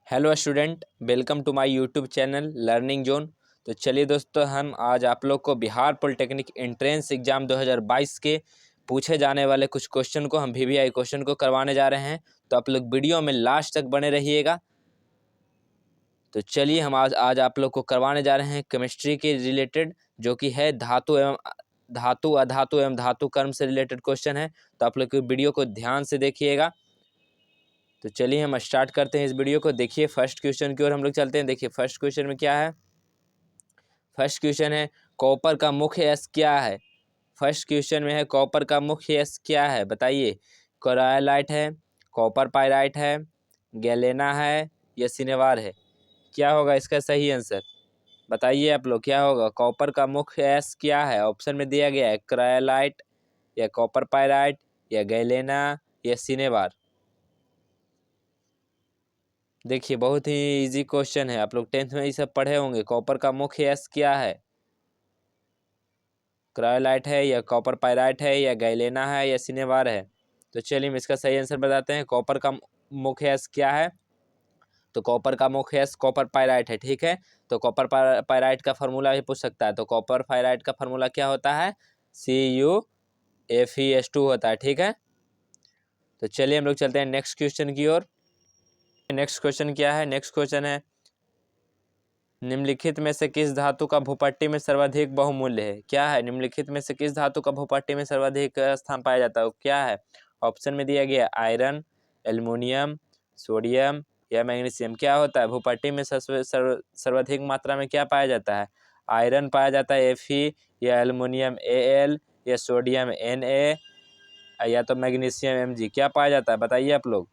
Hello student, welcome to my YouTube channel learning zone. तो चलिए दोस्तों, हम आज आप लोग को बिहार पॉलिटेक्निक एंट्रेंस एग्जाम 2022 के पूछे जाने वाले कुछ क्वेश्चन को हम वीवीआई क्वेश्चन को करवाने जा रहे हैं। तो आप लोग वीडियो में लास्ट तक बने रहिएगा। तो चलिए, हम आज आप लोग को करवाने जा रहे हैं केमिस्ट्री के रिलेटेड, जो कि है धातु अधातु एवं धातु कर्म से रिलेटेड क्वेश्चन है। तो आप लोग वीडियो को ध्यान से देखिएगा। तो चलिए हम स्टार्ट करते हैं इस वीडियो को। देखिए फर्स्ट क्वेश्चन की ओर हम लोग चलते हैं। देखिए फर्स्ट क्वेश्चन में क्या है। फर्स्ट क्वेश्चन है कॉपर का मुख्य यश क्या है। फर्स्ट क्वेश्चन में है कॉपर का मुख्य यश क्या है, बताइए। कोराइलाइट है, कॉपर पाइराइट है, गैलेना है या सिनेवार है। क्या होगा इसका सही आंसर, बताइए आप लोग। क्या होगा, कॉपर का मुख्य यश क्या है। ऑप्शन में दिया गया है कोराइलाइट या कॉपर पाइराइट या गैलेना या सिनेवार। देखिए बहुत ही इजी क्वेश्चन है, आप लोग 10th में ये सब पढ़े होंगे। कॉपर का मुख्य यश क्या है, क्रायोलाइट है या कॉपर पाइराइट है या गैलेना है या सिनेवार है। तो चलिए हम इसका सही आंसर बताते हैं। कॉपर का मुख्य यश क्या है, तो कॉपर का मुख्य यश कॉपर पाइराइट है। ठीक है, तो कॉपर पाइराइट का फार्मूला भी पूछ सकता है। तो कॉपर पाइराइट का फार्मूला क्या होता है, CuFeS2 होता है। ठीक है, तो चलिए हम लोग चलते हैं नेक्स्ट क्वेश्चन की ओर। नेक्स्ट क्वेश्चन क्या है, नेक्स्ट क्वेश्चन है निम्नलिखित में से किस धातु का भूपट्टी में सर्वाधिक बहुमूल्य है। क्या है, निम्नलिखित में से किस धातु का भूपट्टी में सर्वाधिक स्थान पाया जाता है, क्या है। ऑप्शन में दिया गया आयरन, एल्युमिनियम, सोडियम या मैग्नीशियम। क्या होता है, भूपट्टी में सर्वाधिक मात्रा में क्या पाया जाता है। आयरन पाया जाता है Fe, या एल्युमिनियम Al, या सोडियम Na, या तो मैग्नीशियम Mg। क्या पाया जाता है, बताइए आप लोग।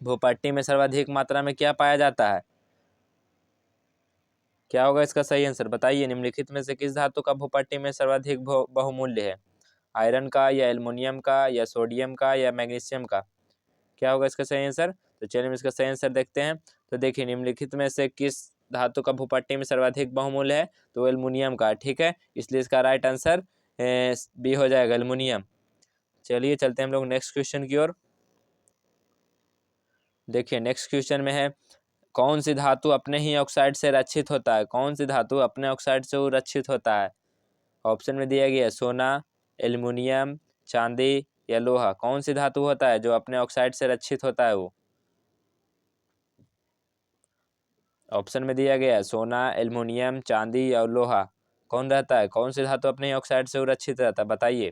भूपट्टी में सर्वाधिक मात्रा में क्या पाया जाता है, क्या होगा इसका सही आंसर, बताइए। निम्नलिखित में से किस धातु का भूपट्टी में सर्वाधिक बहुमूल्य है, आयरन का या एल्युमिनियम का या सोडियम का या मैग्नीशियम का। क्या होगा इसका सही आंसर, तो चलिए हम इसका सही आंसर देखते हैं। तो देखिए निम्नलिखित में से किस धातु का भूपट्टी में सर्वाधिक बहुमूल्य है, तो एल्युमिनियम का। ठीक है, इसलिए इसका राइट आंसर बी हो जाएगा, एल्युमिनियम। चलिए चलते हैं हम लोग नेक्स्ट क्वेश्चन की ओर। देखिए नेक्स्ट क्वेश्चन में है कौन सी धातु अपने ही ऑक्साइड से रक्षित होता है। कौन सी धातु अपने ऑक्साइड से रक्षित होता है। ऑप्शन में दिया गया सोना, एल्युमिनियम, चांदी या लोहा। कौन सी धातु होता है जो अपने ऑक्साइड से रक्षित होता है वो। ऑप्शन में दिया गया सोना, एल्युमिनियम, चांदी और लोहा। कौन रहता है, कौन सी धातु अपने ही ऑक्साइड से रक्षित रहता है, बताइए।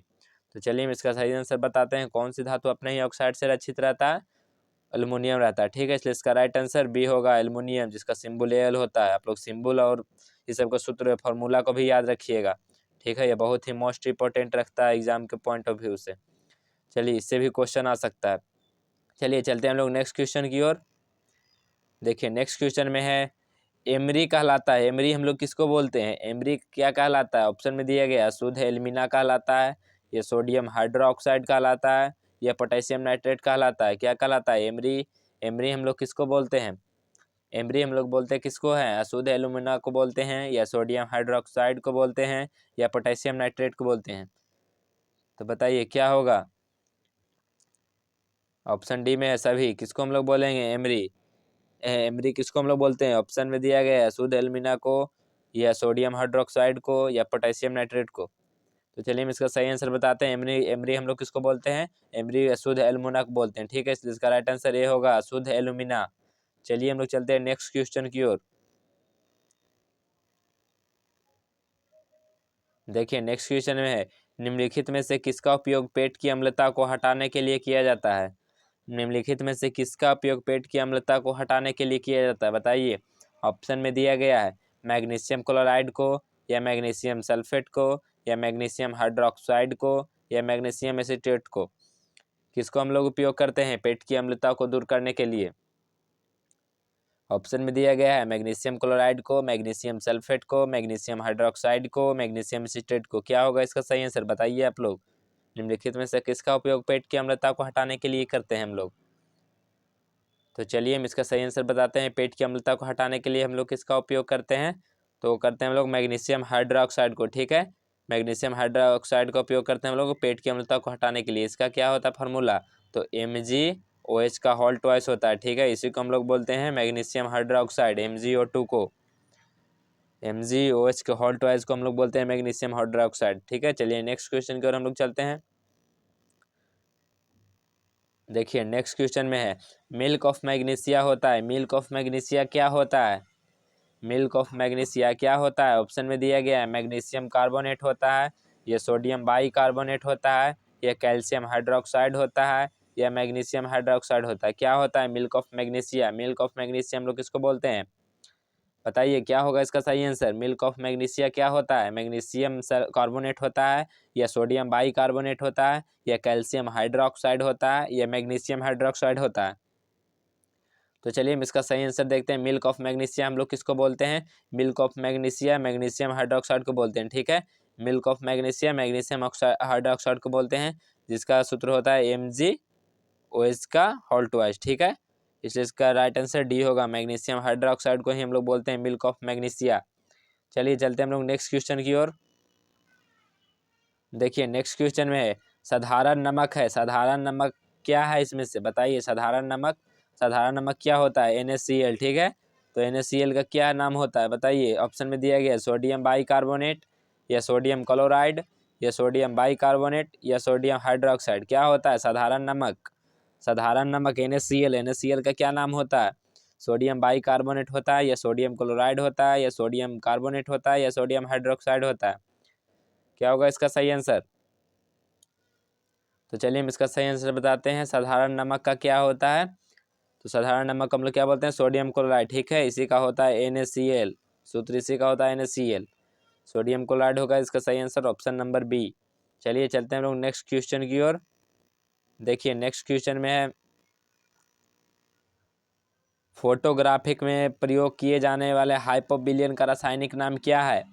तो चलिए हम इसका सही आंसर बताते हैं। कौन सी धातु अपने ही ऑक्साइड से रक्षित रहता है, एल्युमिनियम रहता है। ठीक है, इसलिए इसका राइट आंसर बी होगा, एल्युमिनियम, जिसका सिंबल एल होता है। आप लोग सिंबल और इस सब का सूत्र फॉर्मूला को भी याद रखिएगा। ठीक है, ये बहुत ही मोस्ट इंपॉर्टेंट रखता है एग्जाम के पॉइंट ऑफ व्यू से। चलिए इससे भी क्वेश्चन आ सकता है। चलिए चलते हैं हम लोग नेक्स्ट क्वेश्चन की ओर। देखिए नेक्स्ट क्वेश्चन में है एमरी कहलाता है। एमरी हम लोग किसको बोलते हैं, एमरी क्या कहलाता है। ऑप्शन में दिया गया शुद्ध एल्यूमिना कहलाता है, या सोडियम हाइड्रोक्साइड कहलाता है, या पोटेशियम नाइट्रेट कहलाता है। क्या कहलाता है एमरी। एमरी हम लोग किसको बोलते हैं, एमरी हम लोग बोलते हैं किसको है, अशुद्ध एल्यूमिना को बोलते हैं, या सोडियम हाइड्रोक्साइड को बोलते हैं, या पोटेशियम नाइट्रेट को बोलते हैं। तो बताइए क्या होगा। ऑप्शन डी में है सभी। किसको हम लोग बोलेंगे एमरी, एमरी किसको हम लोग बोलते हैं। ऑप्शन में दिया गया है शुद्ध एल्यूमिना को, या सोडियम हाइड्रोक्साइड को, या पोटेशियम नाइट्रेट को। तो चलिए हम इसका सही आंसर बताते हैं। एमरी एमरी हम लोग किसको बोलते हैं, एमरी शुद्ध एल्यूमिना को बोलते हैं। ठीक है, इसलिए इसका राइट आंसर ये होगा, शुद्ध एल्यूमिना। चलिए हम लोग चलते हैं नेक्स्ट क्वेश्चन की ओर। देखिए नेक्स्ट क्वेश्चन में है निम्नलिखित में से किसका उपयोग पेट की अम्लता को हटाने के लिए किया जाता है। निम्नलिखित में से किसका उपयोग पेट की अम्लता को हटाने के लिए किया जाता है, बताइए। ऑप्शन में दिया गया है मैग्नीशियम क्लोराइड को, या मैग्नीशियम सल्फेट को, या मैग्नीशियम हाइड्रोक्साइड को, या मैग्नीशियम एसीटेट को। किसको हम लोग उपयोग करते हैं पेट की अम्लता को दूर करने के लिए। ऑप्शन में दिया गया है मैग्नीशियम क्लोराइड को, मैग्नीशियम सल्फेट को, मैग्नीशियम हाइड्रोक्साइड को, मैग्नीशियम एसीटेट को। क्या होगा इसका सही आंसर, बताइए आप लोग। निम्नलिखित में से किसका उपयोग पेट की अम्लता को हटाने के लिए करते हैं हम लोग। तो चलिए हम इसका सही आंसर बताते हैं। पेट की अम्लता को हटाने के लिए हम लोग किसका उपयोग करते हैं, तो करते हैं हम लोग मैग्नीशियम हाइड्रोक्साइड को। ठीक है, मैग्नीशियम हाइड्रोक्साइड का उपयोग करते हैं हम लोग पेट की अम्लता को हटाने के लिए। इसका क्या होता है फार्मूला, तो OH का हॉल ट्वाइस होता है, ठीक है। इसी को हम लोग बोलते हैं मैग्नीशियम हाइड्रोक्साइड, MgO2 को, MgOH के हॉल ट्वाइस को हम लोग बोलते हैं मैग्नीशियम हाइड्रोक्साइड, ठीक है। चलिए नेक्स्ट क्वेश्चन की ओर हम लोग चलते हैं। देखिए नेक्स्ट क्वेश्चन में है मिल्क ऑफ मैग्नीशिया होता है, मिल्क ऑफ मैग्नीशिया क्या होता है, मिल्क ऑफ मैग्नीशिया क्या होता है। ऑप्शन में दिया गया है मैग्नीशियम कार्बोनेट होता है, या सोडियम बाई कार्बोनेट होता है, या कैल्शियम हाइड्रोक्साइड होता है, या मैग्नीशियम हाइड्रोक्साइड होता है। क्या होता है milk of magnesia, milk of magnesia हम लोग किसको बोलते हैं, बताइए क्या होगा इसका सही आंसर। मिल्क ऑफ मैग्नीशिया क्या होता है, मैग्नीशियम कार्बोनेट होता है, या सोडियम बाई कार्बोनेट होता है, या कैल्शियम हाइड्रोक्साइड होता है, या मैग्नीशियम हाइड्रोक्साइड होता है। तो चलिए हम इसका सही आंसर देखते हैं। मिल्क ऑफ मैग्नीशिया हम लोग किसको बोलते हैं, milk of magnesia magnesium hydroxide को बोलते हैं, ठीक है। Milk of magnesia magnesium hydroxide को बोलते हैं, जिसका सूत्र होता है MgOH का होल ट्वाइस, ठीक है। इसलिए इसका राइट आंसर डी होगा, मैग्नीशियम हाइड्रोक्साइड को ही हम लोग बोलते हैं मिल्क ऑफ मैग्नीशिया। चलिए चलते हैं हम लोग नेक्स्ट क्वेश्चन की ओर। देखिए नेक्स्ट क्वेश्चन में है साधारण नमक है, साधारण नमक क्या है इसमें से, बताइए साधारण नमक, साधारण नमक क्या होता है, NaCl, ठीक है। तो NaCl का क्या नाम होता है बताइए। ऑप्शन में दिया गया है सोडियम बाइकार्बोनेट, या सोडियम क्लोराइड, या सोडियम बाइकार्बोनेट, या सोडियम हाइड्रोक्साइड। क्या होता है साधारण नमक, साधारण नमक NaCl, NaCl का क्या नाम होता है, सोडियम बाइकार्बोनेट होता है, या सोडियम क्लोराइड होता है, या सोडियम कार्बोनेट होता है, या सोडियम हाइड्रोक्साइड होता है। क्या होगा इसका सही आंसर। तो चलिए हम इसका सही आंसर बताते हैं। साधारण नमक का क्या होता है, तो साधारण नमक हम लोग क्या बोलते हैं, सोडियम क्लोराइड, ठीक है। इसी का होता है NaCl, सूत्र इसी का होता है NaCl, सोडियम क्लोराइड होगा इसका सही आंसर, ऑप्शन नंबर बी। चलिए चलते हैं हम लोग नेक्स्ट क्वेश्चन की ओर। देखिए नेक्स्ट क्वेश्चन में है फोटोग्राफिक में प्रयोग किए जाने वाले हाइपोबिलियन का रासायनिक नाम क्या है।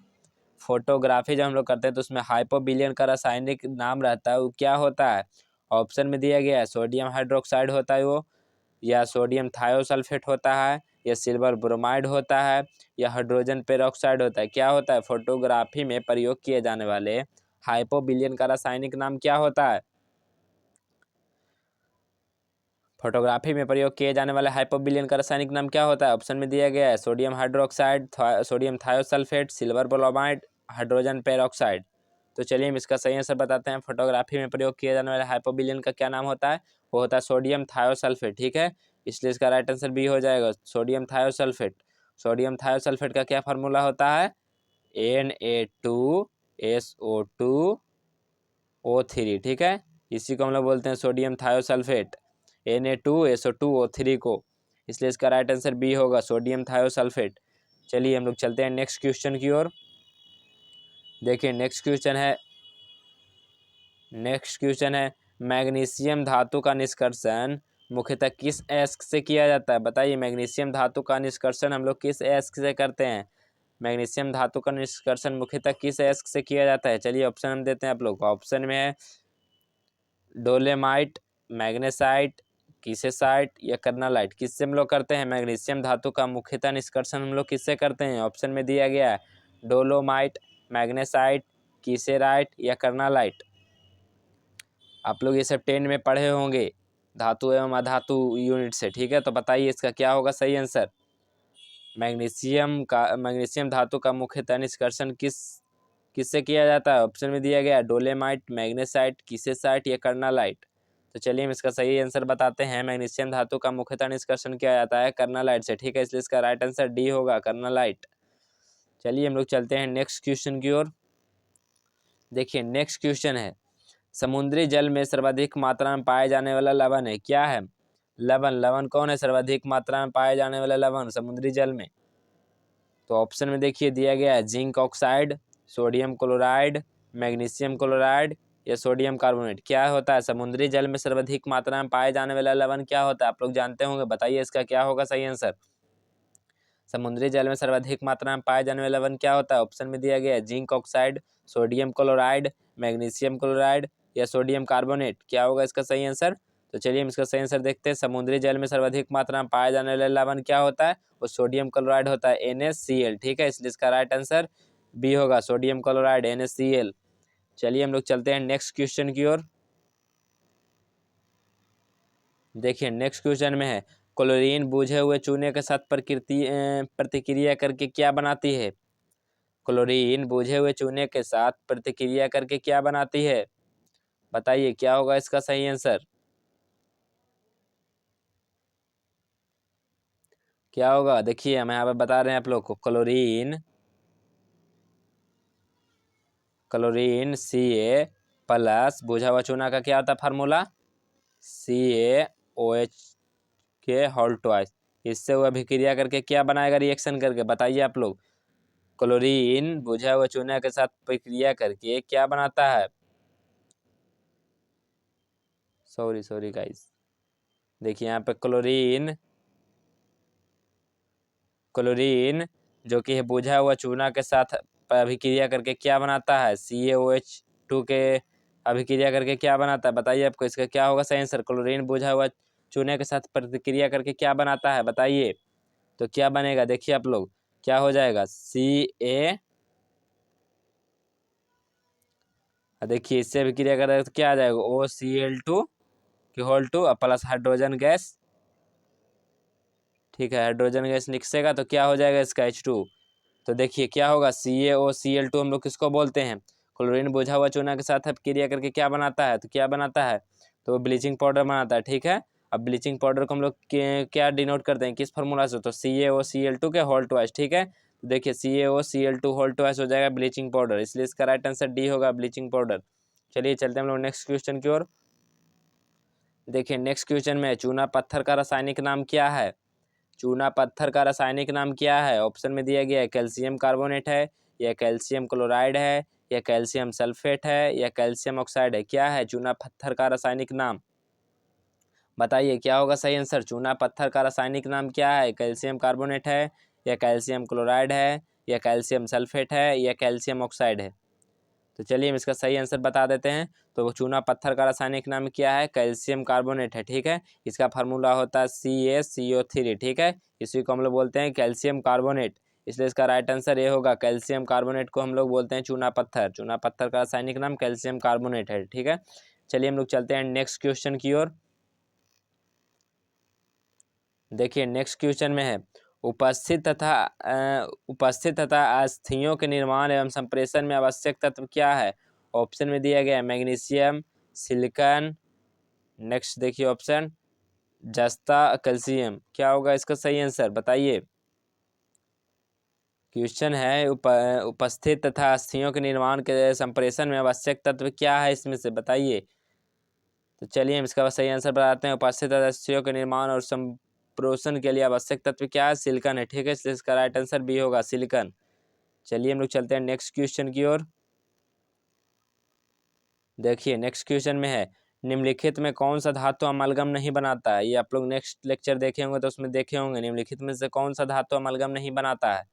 फोटोग्राफी जब हम लोग करते हैं तो उसमें हाइपोबिलियन का रासायनिक नाम रहता है, वो क्या होता है। ऑप्शन में दिया गया है सोडियम हाइड्रोक्साइड होता है वो, या सोडियम थायोसल्फेट होता है, या सिल्वर ब्रोमाइड होता है, या हाइड्रोजन पेरोक्साइड होता है। क्या होता है फोटोग्राफी में प्रयोग किए जाने वाले हाइपोबिलियन का रासायनिक नाम क्या होता है। फोटोग्राफी में प्रयोग किए जाने वाले हाइपोबिलियन का रासायनिक नाम क्या होता है। ऑप्शन में दिया गया है sodium hydroxide, sodium thiosulphate, silver bromide, hydrogen peroxide. तो चलिए हम इसका सही आंसर बताते हैं। फोटोग्राफी में प्रयोग किए जाने वाले हाइपोबिलियन का क्या नाम होता है, वो होता है सोडियम थायोसल्फेट, ठीक है। इसलिए इसका राइट आंसर बी हो जाएगा, सोडियम थायोसल्फेट। सोडियम थायोसल्फेट का क्या फार्मूला होता है, Na2SO2O3, ठीक है। इसी को हम लोग बोलते हैं सोडियम थायोसल्फेट, Na2SO2O3 को, इसलिए इसका राइट आंसर बी होगा, सोडियम थायोसल्फेट। चलिए हम लोग चलते हैं नेक्स्ट क्वेश्चन की ओर। देखिए नेक्स्ट क्वेश्चन है मैग्नीशियम धातु का निष्कर्षण मुख्यतः किस अयस्क से किया जाता है। बताइए मैग्नीशियम धातु का निष्कर्षण हम लोग किस अयस्क से करते हैं, मैग्नीशियम धातु का निष्कर्षण मुख्यतः किस अयस्क से किया जाता है। चलिए ऑप्शन हम देते हैं आप लोग को। ऑप्शन में है डोलेमाइट, मैग्नेसाइट, कीसेसाइट, या कर्नालाइट। किससे हम लोग करते हैं मैग्नीशियम धातु का मुख्यतः निष्कर्षण हम लोग किससे करते हैं। ऑप्शन में दिया गया है डोलोमाइट, मैग्नेसाइट, कीसेराइट, या कर्नालाइट। आप लोग ये सब 10 में पढ़े होंगे धातु एवं अधातु यूनिट से, ठीक है। तो बताइए इसका क्या होगा सही आंसर। मैग्नीशियम धातु का मुख्यतः निष्कर्षण किससे किया जाता है। ऑप्शन में दिया गया है डोलेमाइट, मैग्नेसाइट, कीसेसाइट, या कर्नालाइट। तो चलिए हम इसका सही आंसर बताते हैं। मैग्नीशियम धातु का मुख्यतः निष्कर्षण किया जाता है कर्नालाइट से, ठीक है। इसलिए इसका राइट आंसर डी होगा, कर्नालाइट। चलिए हम लोग चलते हैं नेक्स्ट क्वेश्चन की ओर। देखिए नेक्स्ट क्वेश्चन है समुद्री जल में सर्वाधिक मात्रा में पाए जाने वाला लवण है, क्या है। लवण कौन है सर्वाधिक मात्रा में पाए जाने वाला लवण समुद्री जल में। तो ऑप्शन में देखिए दिया गया है zinc oxide, sodium chloride, magnesium chloride, या सोडियम कार्बोनेट। क्या होता है समुद्री जल में सर्वाधिक मात्रा में पाए जाने वाला लवण क्या होता है, आप लोग जानते होंगे, बताइए इसका क्या होगा सही आंसर। समुद्री जल में सर्वाधिक मात्रा में पाए जाने वाला लवण क्या होता है। ऑप्शन में दिया गया है zinc oxide, sodium chloride, magnesium chloride, या सोडियम कार्बोनेट। क्या होगा इसका सही आंसर। तो चलिए हम इसका सही आंसर देखते हैं। समुद्री जल में सर्वाधिक मात्रा में पाया जाने वाला लवण क्या होता है, वो सोडियम क्लोराइड होता है, NaCl, ठीक है। इसलिए इसका राइट आंसर बी होगा, सोडियम क्लोराइड, NaCl। चलिए हम लोग चलते हैं नेक्स्ट क्वेश्चन की ओर। देखिए नेक्स्ट क्वेश्चन में है, क्लोरीन बूझे हुए चूने के साथ प्रतिक्रिया करके क्या बनाती है? क्लोरीन बूझे हुए चूने के साथ प्रतिक्रिया करके क्या बनाती है? बताइए क्या होगा इसका सही आंसर? क्या होगा? देखिए हम यहाँ पे बता रहे हैं आप लोग को, क्लोरीन Ca+ बुझा हुआ चूना का क्या होता है फार्मूला? CaOH के होल ट्वाइस। इससे वो अभिक्रिया करके क्या बनाएगा रिएक्शन करके? बताइए आप लोग। क्लोरीन बुझा हुआ चूना के साथ प्रक्रिया करके क्या बनाता है? Sorry guys. देखिए यहाँ पे क्लोरीन जो कि है बुझा हुआ चूना के साथ अभिक्रिया करके क्या बनाता है? CaOH2 के अभिक्रिया करके क्या बनाता है? बताइए आपको इसका क्या होगा सही आंसर? क्लोरीन बुझा हुआ चूने के साथ प्रतिक्रिया करके क्या बनाता है? बताइए तो क्या बनेगा? देखिए आप लोग क्या हो जाएगा? देखिए इससे अभिक्रिया करेगा तो क्या आ जाएगा? OCl2 की होल 2 प्लस हाइड्रोजन गैस। ठीक है, हाइड्रोजन गैस निकसेगा तो क्या हो जाएगा इसका? H2। तो देखिए क्या होगा? CaOCl2 हम लोग किसको बोलते हैं? क्लोरीन बुझा हुआ चूना के साथ क्रिया करके क्या बनाता है? तो क्या बनाता है? तो ब्लीचिंग पाउडर बनाता है। ठीक है, अब ब्लीचिंग पाउडर को हम लोग क्या डिनोट करते हैं, किस फार्मूला से? तो CaOCl2 के होल ट्वाइस। ठीक है, तो देखिए CaOCl2 होल ट्वाइस हो जाएगा ब्लीचिंग पाउडर, इसलिए इसका राइट आंसर डी होगा, ब्लीचिंग पाउडर। चलिए चलते हैं हम लोग नेक्स्ट क्वेश्चन की ओर। देखिए नेक्स्ट क्वेश्चन में, चूना पत्थर का रासायनिक नाम क्या है? चूना पत्थर का रासायनिक नाम क्या है? ऑप्शन में दिया गया है, कैल्शियम कार्बोनेट है, या कैल्शियम क्लोराइड है, या कैल्शियम सल्फेट है, या कैल्शियम ऑक्साइड है। क्या है चूना पत्थर का रासायनिक नाम? बताइए क्या होगा सही आंसर? चूना पत्थर का रासायनिक नाम क्या है? कैल्शियम कार्बोनेट है, या कैल्शियम क्लोराइड है, या कैल्शियम सल्फेट है, या कैल्शियम ऑक्साइड है? तो चलिए हम इसका सही आंसर बता देते हैं। तो चूना पत्थर का रासायनिक नाम क्या है? कैल्शियम कार्बोनेट है। ठीक है, इसका फार्मूला होता है CaCO3। ठीक है, इसी को हम लोग बोलते हैं कैल्शियम कार्बोनेट, इसलिए इसका राइट आंसर ये होगा। कैल्शियम कार्बोनेट को हम लोग बोलते हैं चूना पत्थर। चूना पत्थर का रासायनिक नाम कैल्शियम कार्बोनेट है। ठीक है, चलिए हम लोग चलते हैं नेक्स्ट क्वेश्चन की ओर। देखिए नेक्स्ट क्वेश्चन में है, उपस्थित तथा अस्थियों के निर्माण एवं संप्रेषण में आवश्यक तत्व क्या है? ऑप्शन में दिया गया है, मैग्नीशियम, सिलिकॉन, नेक्स्ट देखिए ऑप्शन, जस्ता, कैल्शियम। क्या होगा इसका सही आंसर? बताइए। क्वेश्चन है, उपस्थित तथा अस्थियों के निर्माण के संप्रेषण में आवश्यक तत्व क्या है, इसमें से बताइए। तो चलिए हम इसका सही आंसर बताते हैं। उपस्थित अस्थियों के निर्माण और संप्रेषण के लिए आवश्यक तत्व क्या है? सिलिकॉन है। ठीक है, इसलिए इसका राइट आंसर बी होगा, सिलिकॉन। चलिए हम लोग चलते हैं नेक्स्ट क्वेश्चन की ओर। देखिए नेक्स्ट क्वेश्चन में है, निम्नलिखित में कौन सा धातु अमलगम नहीं बनाता है? ये आप लोग नेक्स्ट लेक्चर देखे होंगे तो उसमें देखे होंगे, निम्नलिखित में से कौन सा धातु अमलगम नहीं बनाता है?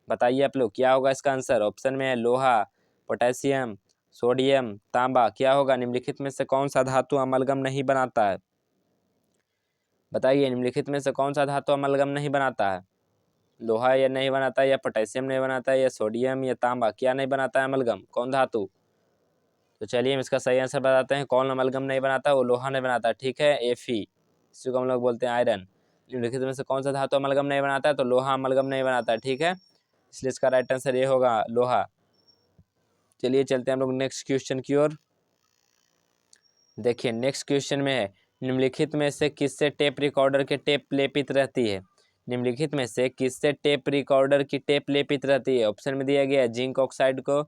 बताइए आप लोग क्या होगा इसका आंसर? ऑप्शन में है लोहा, पोटेशियम, सोडियम, तांबा। क्या होगा? निम्नलिखित में से कौन सा धातु अमलगम नहीं बनाता है? बताइए निम्नलिखित में से कौन सा धातु अमलगम नहीं बनाता है? लोहा या नहीं बनाता है, या पोटेशियम नहीं बनाता है, या सोडियम या तांबा, क्या नहीं बनाता है अमलगम? कौन धातु? तो चलिए हम इसका सही आंसर बताते हैं। कौन अमलगम नहीं बनाता? वो लोहा नहीं बनाता। ठीक है, Fe, इसी को हम लोग बोलते हैं आयरन। निम्नलिखित में से कौन सा धातु अमलगम नहीं बनाता है? तो लोहा अमलगम नहीं बनाता है। ठीक है, इसलिए इसका राइट आंसर ये होगा, लोहा। चलिए चलते हैं हम लोग नेक्स्ट क्वेश्चन की ओर। देखिए नेक्स्ट क्वेश्चन में है, निम्नलिखित में से किससे टेप रिकॉर्डर की टेप लेपित रहती है? निम्नलिखित में से किससे टेप रिकॉर्डर की टेप लेपित रहती है? ऑप्शन में दिया गया है, जिंक ऑक्साइड को,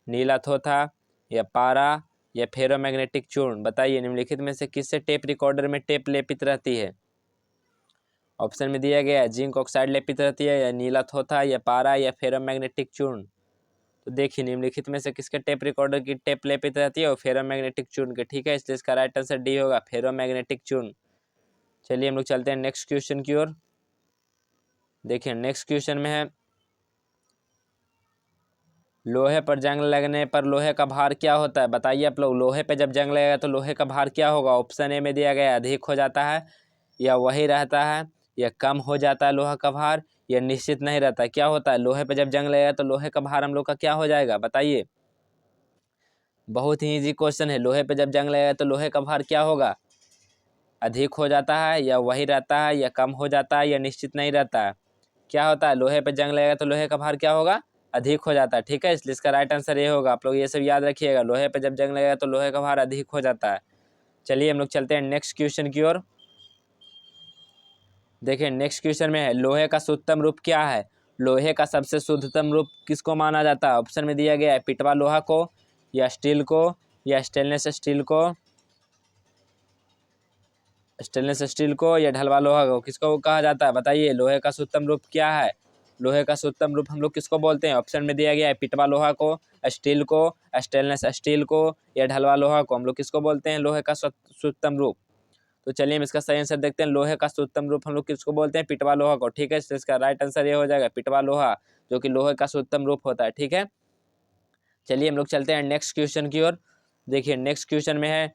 नीला थोथा, या पारा, या फेरोमैग्नेटिक चूर्ण। बताइए निम्नलिखित में से किससे टेप रिकॉर्डर में टेप लेपित रहती है? ऑप्शन में दिया गया है, जिंक ऑक्साइड लेपित रहती है, या नीला थोथा, या पारा, या फेरोमैग्नेटिक चूर्ण। तो देखिए निम्नलिखित में से किसके टेप रिकॉर्डर की टेप लेपित रहती है? और फेरोमैग्नेटिक चूर्ण के। ठीक है, इसलिए इसका राइट आंसर डी होगा, फेरोमैग्नेटिक चूर्ण। चलिए हम लोग चलते हैं नेक्स्ट क्वेश्चन की ओर। देखिए नेक्स्ट क्वेश्चन में है, लोहे पर जंग लगने पर लोहे का भार क्या होता है? बताइए आप लोग, लोहे पे जब जंग लगेगा तो लोहे का भार क्या होगा? ऑप्शन ए में दिया गया है, अधिक हो जाता है, या वही रहता है, या कम हो जाता है लोहा का भार, या निश्चित नहीं रहता है। क्या होता है? लोहे पे जब जंग लगेगा तो लोहे का भार हम लोग का क्या हो जाएगा? बताइए। बहुत ही इजी क्वेश्चन है, लोहे पे जब जंग लगेगा तो लोहे का भार क्या होगा? अधिक हो जाता है या वही रहता है या कम हो जाता है या निश्चित नहीं रहता है? क्या होता है, लोहे पे जंग लगेगा तो लोहे का भार क्या होगा, अधिक हो जाता है। ठीक है, इसलिए इसका राइट आंसर ये होगा। आप लोग ये सब याद रखिएगा, लोहे पे जब जंग लगेगा तो लोहे का भार अधिक हो जाता है। चलिए हम लोग चलते हैं नेक्स्ट क्वेश्चन की ओर। देखिए नेक्स्ट क्वेश्चन में है, लोहे का शुद्धतम रूप क्या है? लोहे का सबसे शुद्धतम रूप किसको माना जाता है? ऑप्शन में दिया गया है, पिटवा लोहा को, या स्टील को, या स्टेनलेस स्टील को, या ढलवा लोहा को, किसको कहा जाता है? बताइए, लोहे का शुद्धतम रूप क्या है? लोहे का शुद्धतम रूप हम लोग किसको बोलते हैं? ऑप्शन में दिया गया है, पिटवा लोहा को, स्टील को, स्टेनलेस स्टील को, या ढलवा लोहा को, हम लोग किसको बोलते हैं लोहे का शुद्धतम रूप? तो चलिए हम इसका सही आंसर देखते हैं। लोहे का शुद्धतम रूप हम लोग किसको बोलते हैं? पिटवा लोहा को। ठीक है, तो इसका राइट आंसर ये हो जाएगा, पिटवा लोहा, जो कि लोहे का शुद्धतम रूप होता है। ठीक है, चलिए हम लोग चलते हैं नेक्स्ट क्वेश्चन की ओर। देखिए नेक्स्ट क्वेश्चन में है,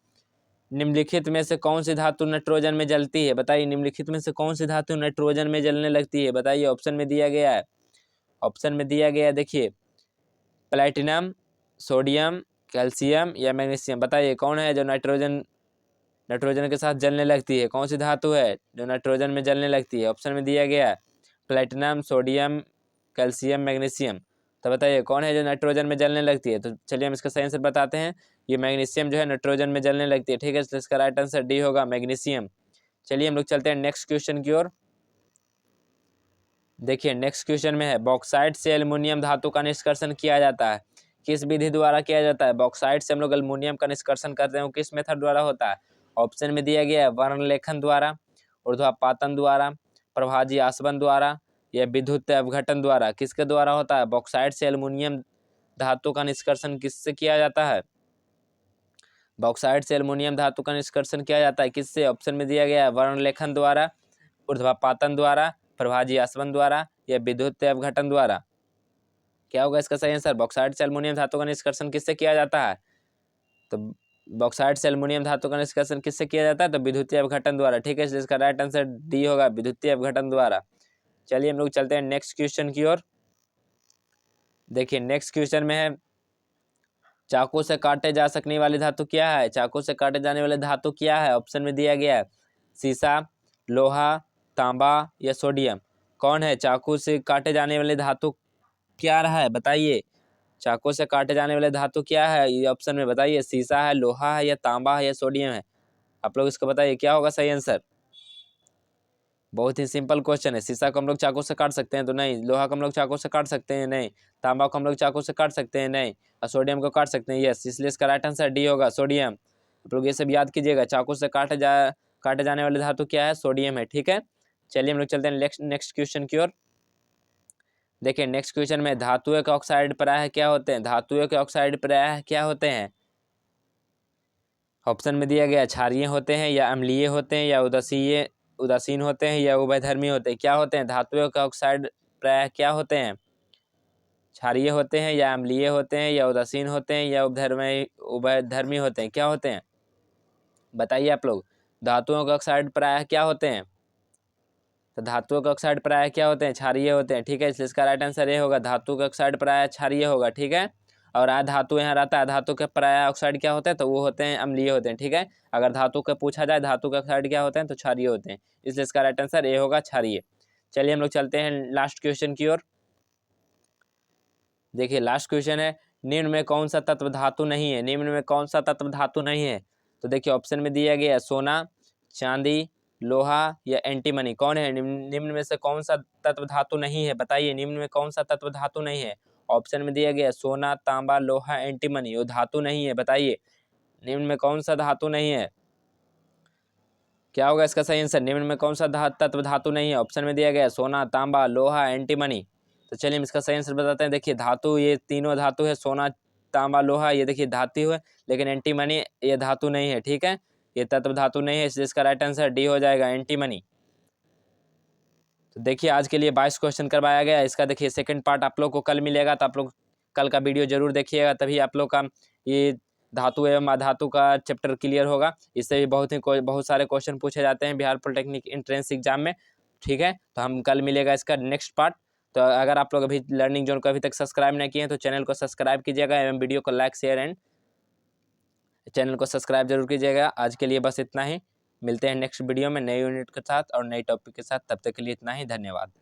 निम्नलिखित में से कौन सी धातु नाइट्रोजन में जलती है? बताइए, निम्नलिखित में से कौन सी धातु नाइट्रोजन में जलने लगती है? बताइए, ऑप्शन में दिया गया है, देखिए, प्लेटिनम, सोडियम, कैल्शियम या मैग्नीशियम। बताइए कौन है जो नाइट्रोजन के साथ जलने लगती है? कौन सी धातु है जो नाइट्रोजन में जलने लगती है? ऑप्शन में दिया गया है, प्लेटिनम, सोडियम, कैल्शियम, मैग्नीशियम। तो बताइए कौन है जो नाइट्रोजन में जलने लगती है? तो चलिए हम इसका सही आंसर बताते हैं, ये मैग्नीशियम जो है नाइट्रोजन में जलने लगती है। ठीक है, तो इसका राइट आंसर डी होगा, मैग्नीशियम। चलिए हम लोग चलते हैं नेक्स्ट क्वेश्चन की ओर। देखिए नेक्स्ट क्वेश्चन में है, बॉक्साइट से एल्युमिनियम धातु का निष्कर्षण किया जाता है, किस विधि द्वारा किया जाता है? बॉक्साइट से हम लोग एल्युमिनियम का निष्कर्षण करते हैं, वो किस मेथड द्वारा होता है? ऑप्शन में दिया गया है, वर्णलेखन द्वारा, ऊर्ध्वपातन द्वारा, प्रभाजी आसवन द्वारा, या विद्युत अपघटन द्वारा। किसके द्वारा होता है? बॉक्साइट से एल्युमिनियम धातु का निष्कर्षण किससे किया जाता है? बॉक्साइट से एल्युमिनियम धातु का निष्कर्षण किया जाता है किससे? ऑप्शन में दिया गया है, वर्णलेखन द्वारा, ऊर्ध्वपातन द्वारा, प्रभाजी आसवन द्वारा, या विद्युत अपघटन द्वारा। क्या होगा इसका सही आंसर? बॉक्साइट से एल्युमिनियम धातु का निष्कर्षण किससे किया जाता है? तो बॉक्साइट से एल्युमिनियम धातु का निष्कर्षण किससे किया जाता है? तो विद्युतीय अपघटन द्वारा। ठीक है, इसका राइट आंसर डी होगा, विद्युतीय अपघटन द्वारा। चलिए हम लोग चलते हैं नेक्स्ट क्वेश्चन की ओर। देखिए नेक्स्ट क्वेश्चन में है, चाकू से काटे जा सकने वाली धातु क्या है? चाकू से काटे जाने वाली धातु क्या है? ऑप्शन में दिया गया है, सीसा, लोहा, तांबा या सोडियम। कौन है चाकू से काटे जाने वाली धातु क्या रहा है? बताइए, चाकू से काटे जाने वाले धातु क्या है? ये ऑप्शन में बताइए, सीसा है, लोहा है, या तांबा है, या सोडियम है। आप लोग इसको बताइए क्या होगा सही आंसर। बहुत ही सिंपल क्वेश्चन है। सीसा को हम लोग चाकू से काट सकते हैं तो नहीं, लोहा को हम लोग चाकू से काट सकते हैं नहीं, तांबा को हम लोग चाकू से काट सकते हैं नहीं, और सोडियम को काट सकते हैं यस, इसलिए इसका राइट आंसर डी होगा, सोडियम। आप लोग ये सब याद कीजिएगा, चाकू से काटे जाने वाली धातु क्या है? सोडियम है। ठीक है, चलिए हम लोग चलते हैं नेक्स्ट क्वेश्चन की ओर। देखिए नेक्स्ट क्वेश्चन में, धातुओं के ऑक्साइड प्रायः क्या होते हैं? धातुओं के ऑक्साइड प्रायः क्या होते हैं? ऑप्शन में दिया गया, क्षारीय होते हैं, या अम्लीय होते हैं, या उदासीन होते हैं, या उभयधर्मी होते हैं। क्या होते हैं धातुओं के ऑक्साइड प्रायः क्या होते हैं? क्षारीय होते हैं, या अम्लीय होते हैं, या उदासीन होते हैं, या उभयधर्मी होते हैं। क्या होते हैं बताइए आप लोग, धातुओं के ऑक्साइड प्रायः क्या होते हैं? तो धातुओं के ऑक्साइड प्रायः क्या होते हैं? क्षारीय होते हैं। ठीक है, इसलिए इसका राइट आंसर ये होगा, धातु के ऑक्साइड प्रायः क्षारीय होगा। ठीक है, और आ धातु यहाँ रहता है, धातु के प्रायः ऑक्साइड क्या होते हैं? तो वो होते हैं अम्लीय होते हैं। ठीक है, अगर धातु का पूछा जाए धातु के ऑक्साइड क्या होते हैं, तो क्षारीय होते हैं, इसलिए इसका राइट आंसर ये होगा, क्षारीय। चलिए हम लोग चलते हैं लास्ट क्वेश्चन की ओर। देखिए लास्ट क्वेश्चन है, निम्न में कौन सा तत्व धातु नहीं है? निम्न में कौन सा तत्व धातु नहीं है? तो देखिए ऑप्शन में दिया गया, सोना, चांदी, लोहा या एंटीमनी। कौन है निम्न में से कौन सा तत्व धातु नहीं है? बताइए, निम्न में कौन सा तत्व धातु नहीं है? ऑप्शन में दिया गया, सोना, तांबा, लोहा, एंटीमनी। वो धातु नहीं है, बताइए निम्न में कौन सा धातु नहीं है? क्या होगा इसका सही आंसर? निम्न में कौन सा तत्व धातु नहीं है? ऑप्शन में दिया गया, सोना, तांबा, लोहा, एंटीमनी। तो चलिए हम इसका सही आंसर बताते हैं। देखिए धातु, ये तीनों धातु है, सोना, तांबा, लोहा, ये देखिए धातु है, लेकिन एंटीमनी ये धातु नहीं है। ठीक है, ये तत्व धातु नहीं है, इसलिए इसका राइट आंसर डी हो जाएगा, एंटीमनी। तो देखिए आज के लिए 22 क्वेश्चन करवाया गया, इसका देखिए सेकंड पार्ट आप लोग को कल मिलेगा, तो आप लोग कल का वीडियो जरूर देखिएगा, तभी आप लोग का ये धातु एवं अधातु का चैप्टर क्लियर होगा। इससे भी बहुत सारे क्वेश्चन पूछे जाते हैं बिहार पॉलिटेक्निक एंट्रेंस एग्जाम में। ठीक है, तो हम कल मिलेगा इसका नेक्स्ट पार्ट। तो अगर आप लोग अभी लर्निंग जोन को अभी तक सब्सक्राइब नहीं किए हैं तो चैनल को सब्सक्राइब कीजिएगा, एवं वीडियो को लाइक शेयर एंड चैनल को सब्सक्राइब जरूर कीजिएगा। आज के लिए बस इतना ही। मिलते हैं नेक्स्ट वीडियो में नए यूनिट के साथ और नए टॉपिक के साथ। तब तक के लिए इतना ही, धन्यवाद।